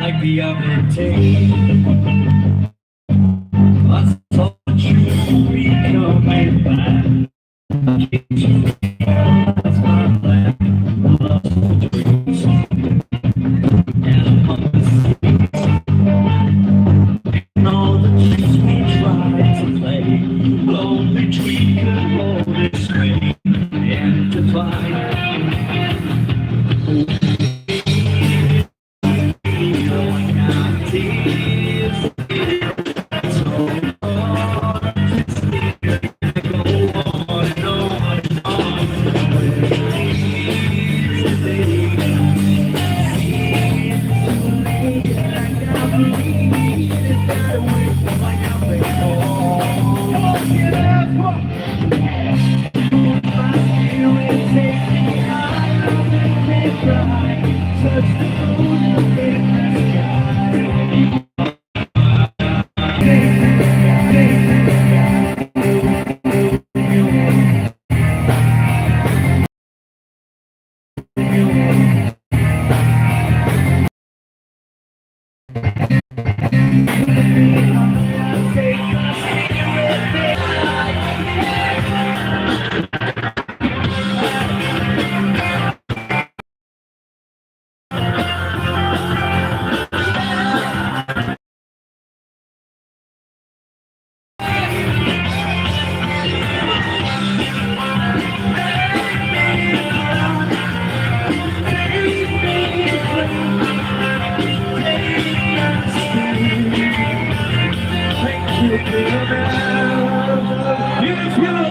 Like the other day, I thought you would be coming back. Can't you realize my plan? I lost the dreams, and I'm on the streets. And all the tricks we tried to play, lonely tree could hold its way and to find.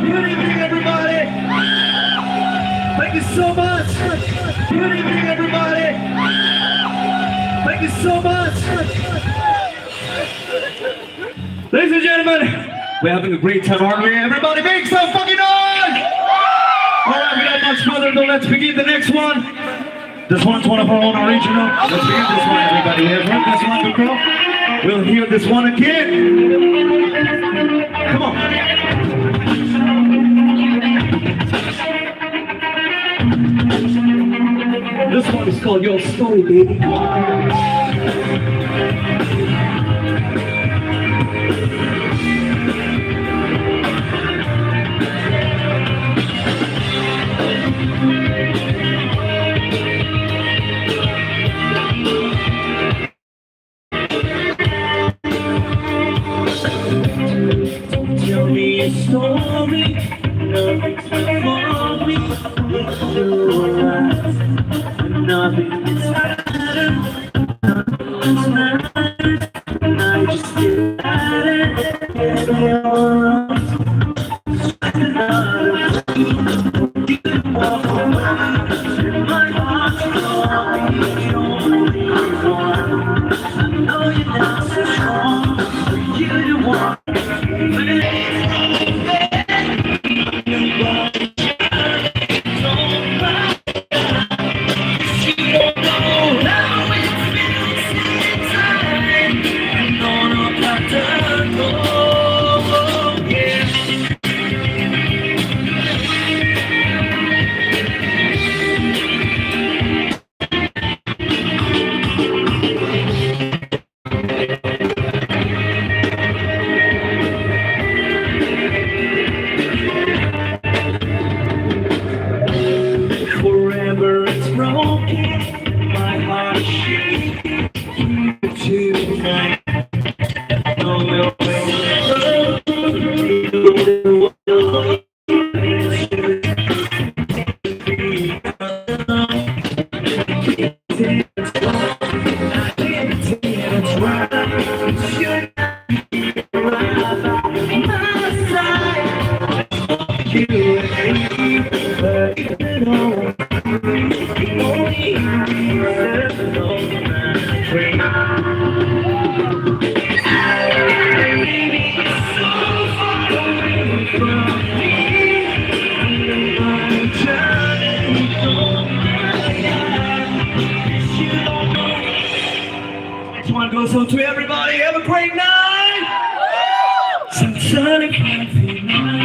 Good evening, everybody. Thank you so much. Good evening, everybody. Thank you so much. Ladies and gentlemen, we're having a great time, aren't we? Everybody make some fucking noise! Alright, without much further ado, let's begin the next one. This one's one of our own original. Let's begin this one, everybody. We have heard this one before. We'll hear this one again. Come on. This one is called Your Story, baby. Tell me a story, nothing's before me, it's your eyes, nothing's matter, nothing's matter, I just get at it, get your arms, another you walk away, my heart's calling, the only one, I know you're not so strong, but you the one. you but you know, only Next one goes out to everybody. Have a great night. Some sunny coffee night.